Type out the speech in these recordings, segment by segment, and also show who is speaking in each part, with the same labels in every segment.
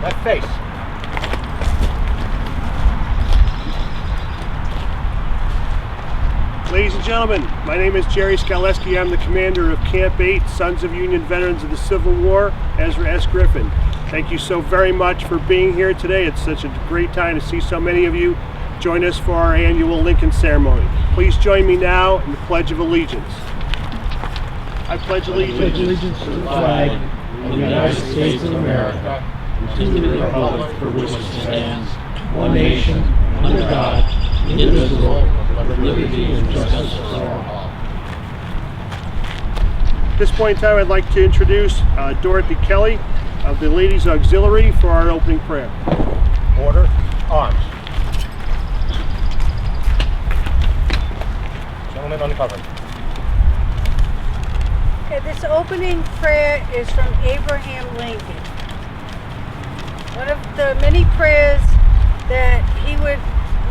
Speaker 1: Left face.
Speaker 2: Ladies and gentlemen, my name is Jerry Skaleski. I'm the commander of Camp 8, Sons of Union Veterans of the Civil War, Ezra S. Griffin. Thank you so very much for being here today. It's such a great time to see so many of you join us for our annual Lincoln ceremony. Please join me now in the Pledge of Allegiance. I pledge allegiance
Speaker 3: to the flag of the United States of America and to the republic for which it stands, one nation, under God, indivisible, with liberty and justice for all.
Speaker 2: At this point in time, I'd like to introduce Dorothy Kelly of the Ladies Auxiliary for our opening prayer.
Speaker 1: Order. Arms. Gentlemen, uncover.
Speaker 4: Okay, this opening prayer is from Abraham Lincoln. One of the many prayers that he would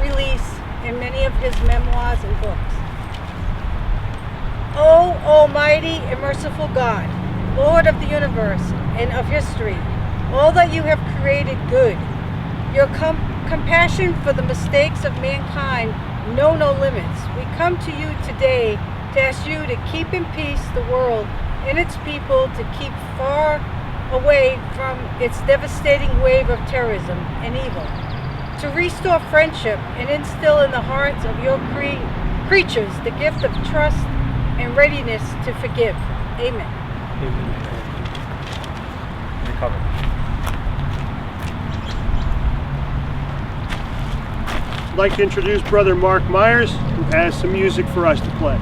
Speaker 4: release in many of his memoirs and books. O Almighty and merciful God, Lord of the universe and of history, all that you have created good. Your compassion for the mistakes of mankind know no limits. We come to you today to ask you to keep in peace the world and its people, to keep far away from its devastating wave of terrorism and evil, to restore friendship and instill in the hearts of your creatures the gift of trust and readiness to forgive. Amen.
Speaker 1: Recover.
Speaker 2: I'd like to introduce Brother Mark Myers, who has some music for us to play.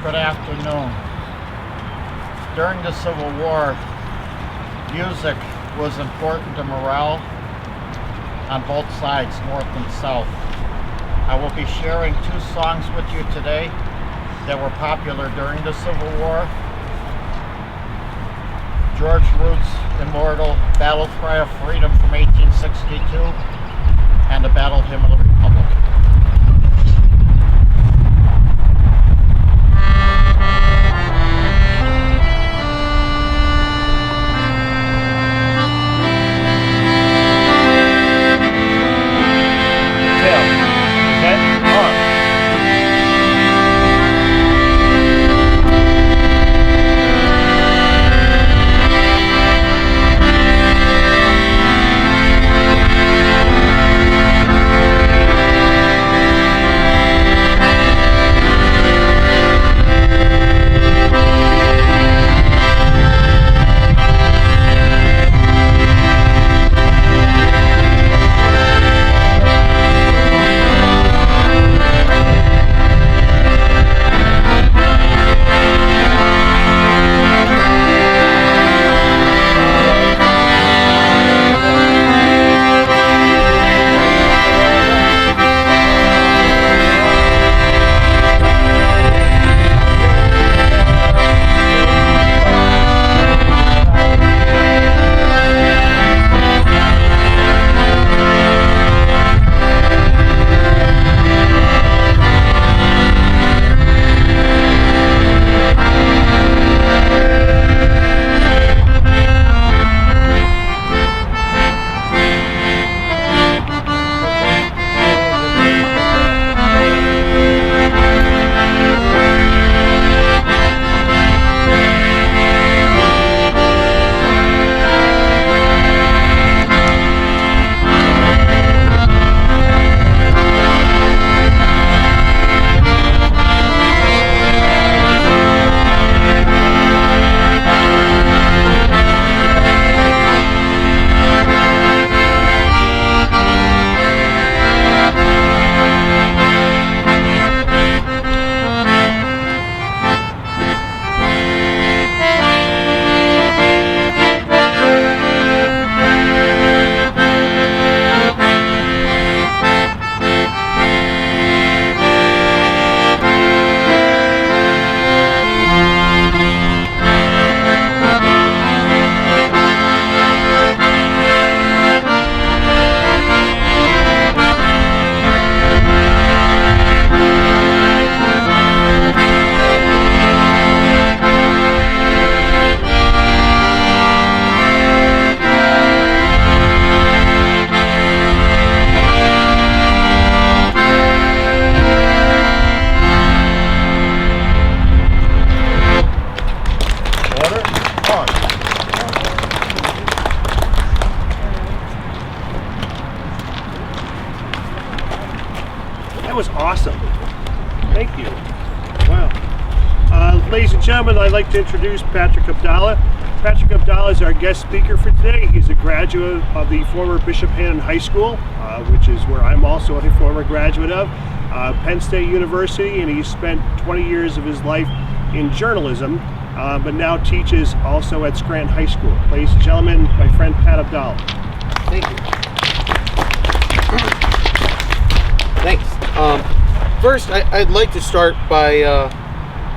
Speaker 5: Good afternoon. During the Civil War, music was important to morale on both sides, north and south. I will be sharing two songs with you today that were popular during the Civil War. George Root's immortal Battle Cry of Freedom from 1862 and the Battle Hymn of the Republic.
Speaker 2: gentlemen, I'd like to introduce Patrick Abdallah. Patrick Abdallah is our guest speaker for today. He's a graduate of the former Bishop Hannon High School, which is where I'm also a former graduate of, Penn State University, and he spent 20 years of his life in journalism, but now teaches also at Scranton High School. Ladies and gentlemen, my friend Pat Abdallah.
Speaker 6: Thank you. Thanks. First, I'd like to start by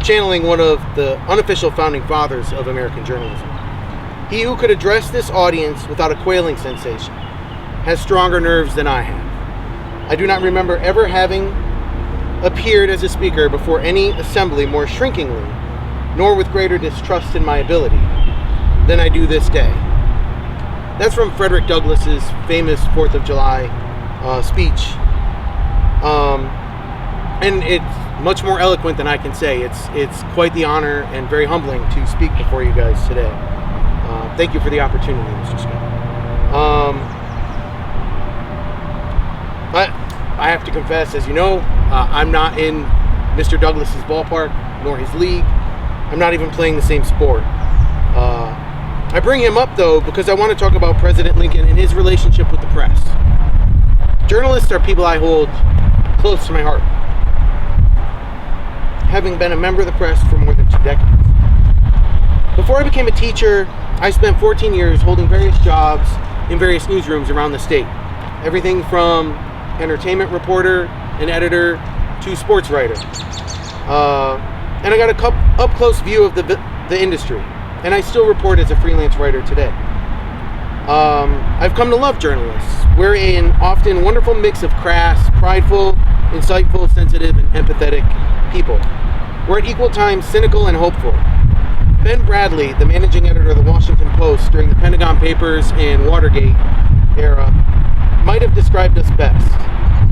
Speaker 6: channeling one of the unofficial founding fathers of American journalism. He who could address this audience without a quailing sensation has stronger nerves than I have. I do not remember ever having appeared as a speaker before any assembly more shrinkingly, nor with greater distrust in my ability, than I do this day. That's from Frederick Douglass's famous 4th of July speech. And it's much more eloquent than I can say. It's quite the honor and very humbling to speak before you guys today. Thank you for the opportunity, Mr. Scott. I have to confess, as you know, I'm not in Mr. Douglas's ballpark, nor his league. I'm not even playing the same sport. I bring him up, though, because I want to talk about President Lincoln and his relationship with the press. Journalists are people I hold close to my heart, having been a member of the press for more than 2 decades. Before I became a teacher, I spent 14 years holding various jobs in various newsrooms around the state. Everything from entertainment reporter and editor to sports writer. And I got a up-close view of the industry, and I still report as a freelance writer today. I've come to love journalists. We're an often wonderful mix of crass, prideful, insightful, sensitive, and empathetic people. We're at equal times cynical and hopeful. Ben Bradley, the managing editor of the Washington Post during the Pentagon Papers and Watergate era, might have described us best.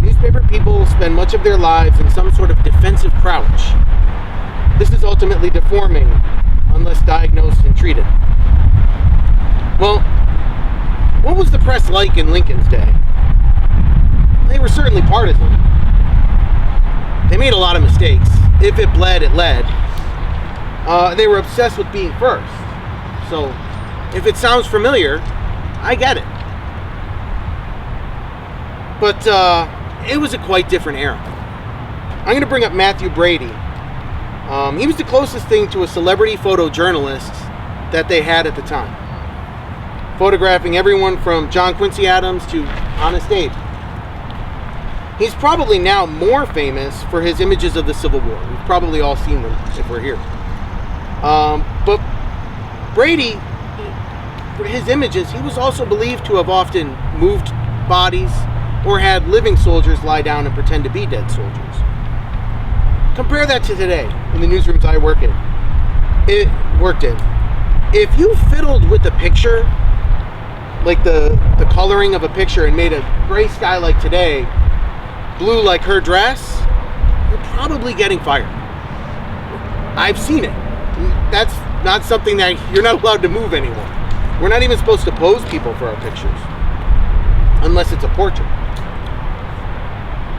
Speaker 6: Newspaper people spend much of their lives in some sort of defensive crouch. This is ultimately deforming unless diagnosed and treated. Well, what was the press like in Lincoln's day? They were certainly partisan. They made a lot of mistakes. If it bled, it led. They were obsessed with being first. So, if it sounds familiar, I get it. But it was a quite different era. I'm going to bring up Matthew Brady. He was the closest thing to a celebrity photojournalist that they had at the time, photographing everyone from John Quincy Adams to Honest Abe. He's probably now more famous for his images of the Civil War. We've probably all seen them if we're here. But Brady, for his images, he was also believed to have often moved bodies or had living soldiers lie down and pretend to be dead soldiers. Compare that to today in the newsrooms I worked in. If you fiddled with the picture, like the coloring of a picture, and made a gray sky like today, blue like her dress, you're probably getting fired. I've seen it. That's not something that you're not allowed to move anymore. We're not even supposed to pose people for our pictures, unless it's a portrait.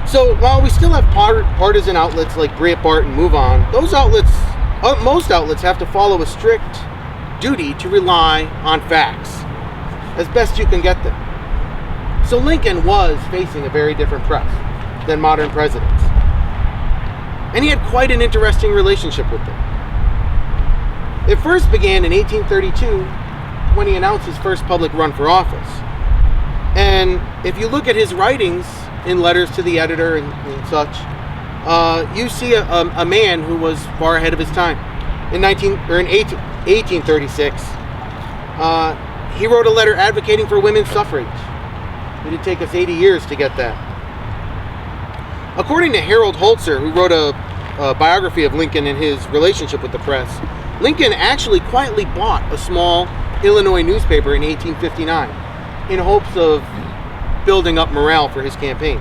Speaker 6: So while we still have partisan outlets like Breitbart and Move On, those outlets, most outlets have to follow a strict duty to rely on facts as best you can get them. So Lincoln was facing a very different press than modern presidents. And he had quite an interesting relationship with them. It first began in 1832 when he announced his first public run for office. And if you look at his writings in letters to the editor and such, you see a man who was far ahead of his time. In 1836, he wrote a letter advocating for women's suffrage. It did take us 80 years to get that. According to Harold Holzer, who wrote a biography of Lincoln and his relationship with the press, Lincoln actually quietly bought a small Illinois newspaper in 1859 in hopes of building up morale for his campaign.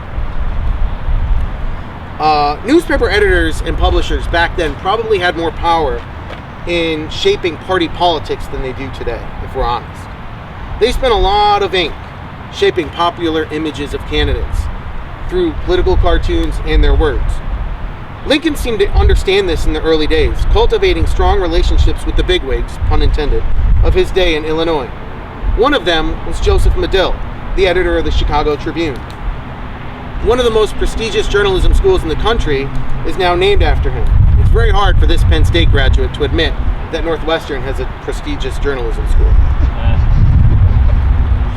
Speaker 6: Newspaper editors and publishers back then probably had more power in shaping party politics than they do today, if we're honest. They spent a lot of ink shaping popular images of candidates through political cartoons and their words. Lincoln seemed to understand this in the early days, cultivating strong relationships with the bigwigs, pun intended, of his day in Illinois. One of them was Joseph Medill, the editor of the Chicago Tribune. One of the most prestigious journalism schools in the country is now named after him. It's very hard for this Penn State graduate to admit that Northwestern has a prestigious journalism school.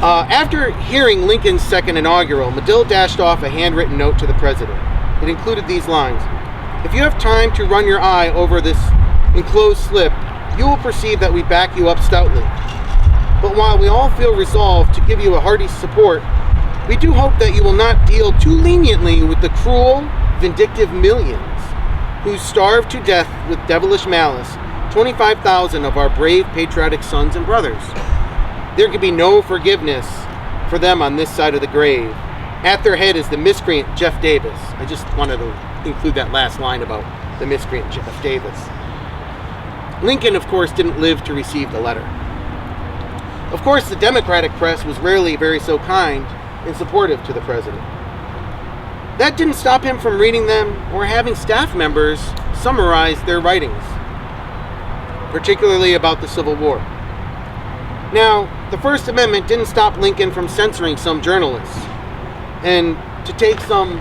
Speaker 6: After hearing Lincoln's second inaugural, Medill dashed off a handwritten note to the president. It included these lines: "If you have time to run your eye over this enclosed slip, you will perceive that we back you up stoutly. But while we all feel resolved to give you a hearty support, we do hope that you will not deal too leniently with the cruel, vindictive millions who starve to death with devilish malice 25,000 of our brave, patriotic sons and brothers. There can be no forgiveness for them on this side of the grave. At their head is the miscreant Jeff Davis." I just wanted to include that last line about the miscreant Jeff Davis. Lincoln, of course, didn't live to receive the letter. Of course, the Democratic press was rarely very so kind and supportive to the president. That didn't stop him from reading them or having staff members summarize their writings, particularly about the Civil War. Now, the First Amendment didn't stop Lincoln from censoring some journalists. And to take some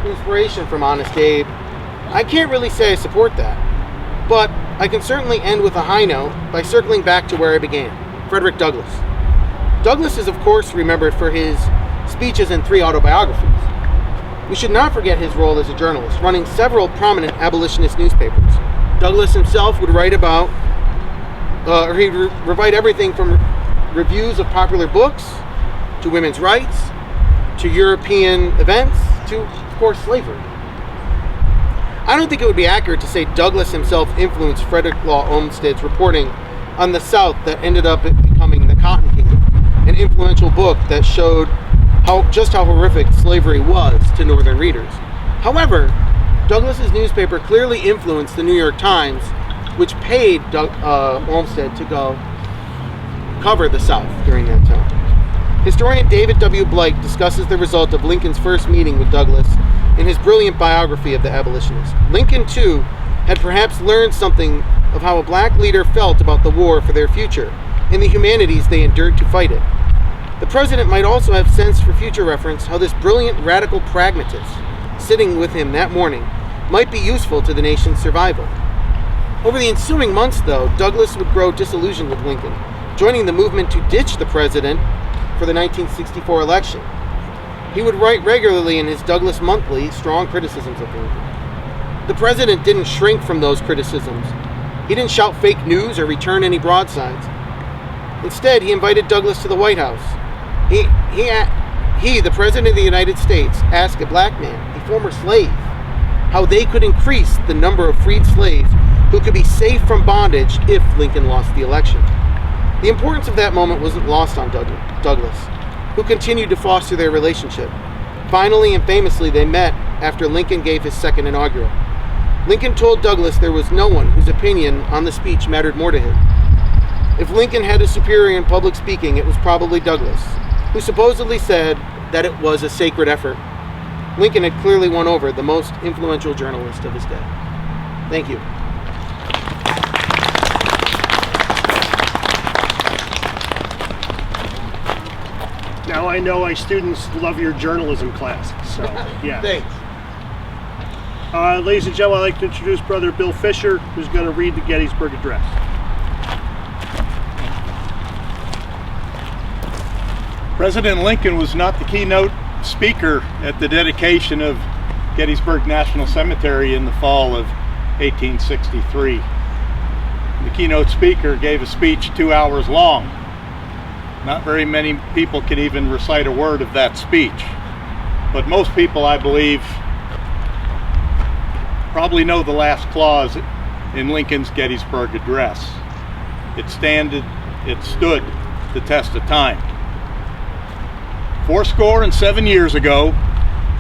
Speaker 6: inspiration from Honest Abe, I can't really say I support that. But I can certainly end with a high note by circling back to where I began, Frederick Douglass. Douglass is, of course, remembered for his speeches in 3 autobiographies. We should not forget his role as a journalist, running several prominent abolitionist newspapers. Douglass himself would write about, he'd write everything from reviews of popular books, to women's rights, to European events, to, of course, slavery. I don't think it would be accurate to say Douglass himself influenced Frederick Law Olmsted's reporting on the South that ended up becoming The Cotton Kingdom, an influential book that showed just how horrific slavery was to Northern readers. However, Douglass's newspaper clearly influenced the New York Times, which paid Olmsted to go cover the South during that time. Historian David W. Blight discusses the result of Lincoln's first meeting with Douglass in his brilliant biography of the abolitionist. Lincoln, too, had perhaps learned something of how a black leader felt about the war for their future and the humanities they endured to fight it. The president might also have sensed for future reference how this brilliant radical pragmatist, sitting with him that morning, might be useful to the nation's survival. Over the ensuing months, though, Douglass would grow disillusioned with Lincoln, joining the movement to ditch the president for the 1964 election. He would write regularly in his Douglass Monthly strong criticisms of Lincoln. The president didn't shrink from those criticisms. He didn't shout fake news or return any broadsides. Instead, he invited Douglass to the White House. He, the President of the United States, asked a black man, a former slave, how they could increase the number of freed slaves who could be safe from bondage if Lincoln lost the election. The importance of that moment wasn't lost on Douglass, who continued to foster their relationship. Finally and famously, they met after Lincoln gave his second inaugural. Lincoln told Douglass there was no one whose opinion on the speech mattered more to him. If Lincoln had a superior in public speaking, it was probably Douglass, who supposedly said that it was a sacred effort. Lincoln had clearly won over the most influential journalist of his day. Thank you.
Speaker 2: Now I know my students love your journalism class, so yeah.
Speaker 6: Thanks.
Speaker 2: Ladies and gentlemen, I'd like to introduce Brother Bill Fisher, who's going to read the Gettysburg Address. President Lincoln was not the keynote speaker at the dedication of Gettysburg National Cemetery in the fall of 1863. The keynote speaker gave a speech 2 hours long. Not very many people can even recite a word of that speech, but most people, I believe, probably know the last clause in Lincoln's Gettysburg Address. It stood the test of time. 77 years ago,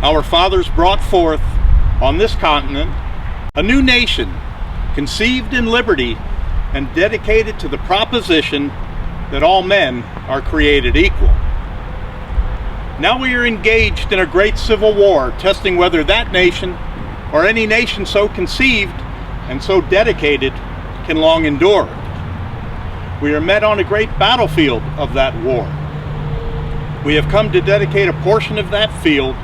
Speaker 2: our fathers brought forth on this continent a new nation, conceived in liberty and dedicated to the proposition that all men are created equal. Now we are engaged in a great civil war, testing whether that nation
Speaker 7: or any nation so conceived and so dedicated can long endure. We are met on a great battlefield of that war. We have come to dedicate a portion of that field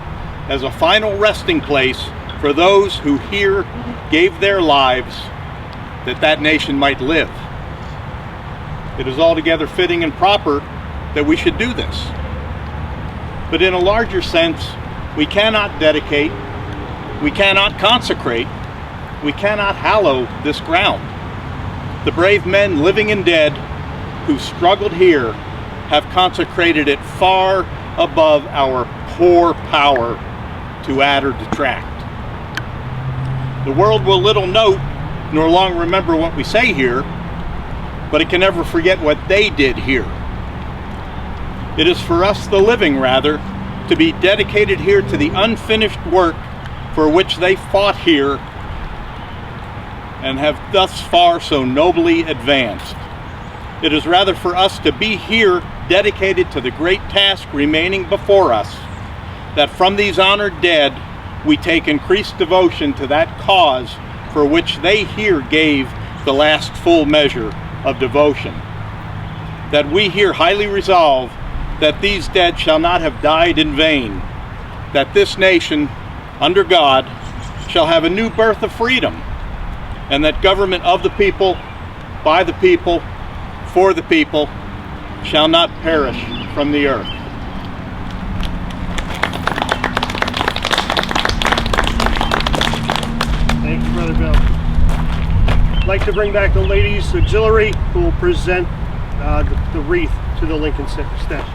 Speaker 7: as a final resting place for those who here gave their lives that that nation might live. It is altogether fitting and proper that we should do this. But in a larger sense, we cannot dedicate, we cannot consecrate, we cannot hallow this ground. The brave men, living and dead, who struggled here have consecrated it far above our poor power to add or detract. The world will little note nor long remember what we say here, but it can never forget what they did here. It is for us, the living rather, to be dedicated here to the unfinished work for which they fought here and have thus far so nobly advanced. It is rather for us to be here dedicated to the great task remaining before us, that from these honored dead we take increased devotion to that cause for which they here gave the last full measure of devotion. That we here highly resolve that these dead shall not have died in vain, that this nation, under God, shall have a new birth of freedom, and that government of the people, by the people, for the people, shall not perish from the earth.
Speaker 2: Thank you, Brother Bill. I'd like to bring back the ladies' auxiliary who will present the wreath to the Lincoln statue.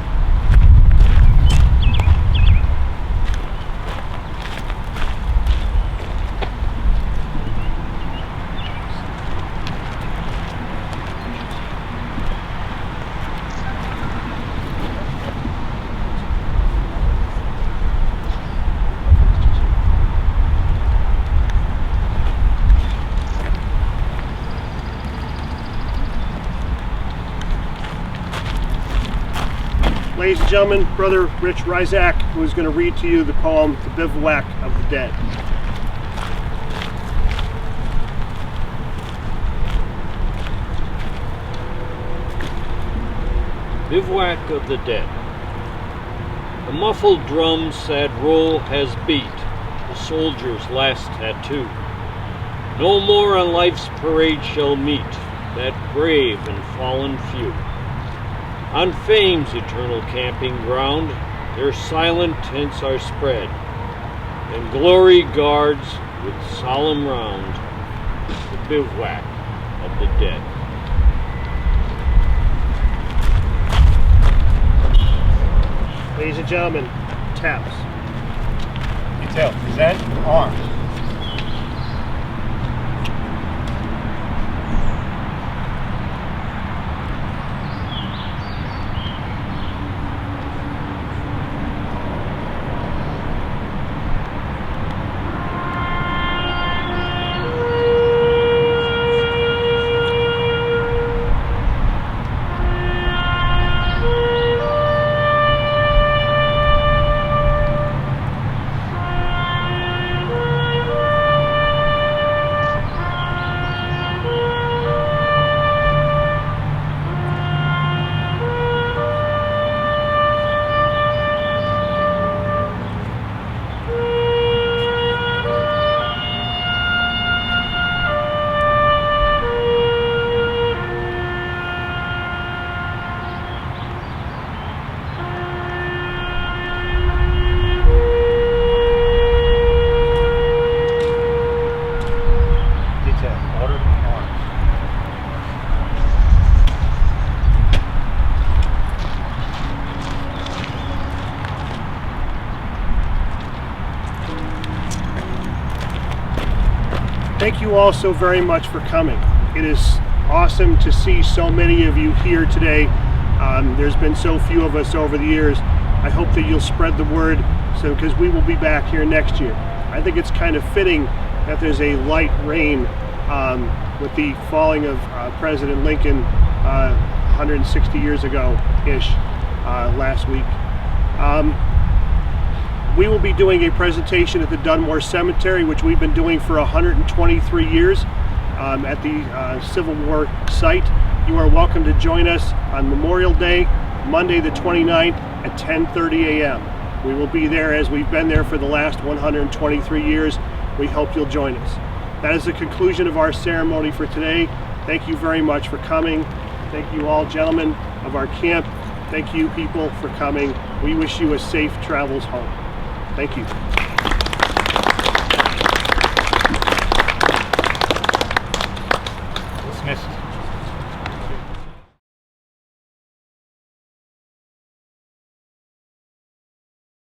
Speaker 2: Ladies and gentlemen, Brother Rich Rizak, who is going to read to you the poem, The Bivouac of the Dead.
Speaker 8: Bivouac of the Dead. The muffled drum's sad roll has beat the soldier's last tattoo. No more on life's parade shall meet that brave and fallen few. On fame's eternal camping ground, their silent tents are spread, and glory guards with solemn round the bivouac of the dead.
Speaker 2: Ladies and gentlemen, taps.
Speaker 1: Detail. Present. Arms.
Speaker 2: Thank you all so very much for coming. It is awesome to see so many of you here today. There's been so few of us over the years. I hope that you'll spread the word, because we will be back here next year. I think it's kind of fitting that there's a light rain with the falling of President Lincoln 160 years ago-ish last week. We will be doing a presentation at the Dunmore Cemetery, which we've been doing for 123 years at the Civil War site. You are welcome to join us on Memorial Day, Monday the 29th at 10:30 a.m. We will be there as we've been there for the last 123 years. We hope you'll join us. That is the conclusion of our ceremony for today. Thank you very much for coming. Thank you all, gentlemen of our camp. Thank you, people, for coming. We wish you a safe travels home. Thank you.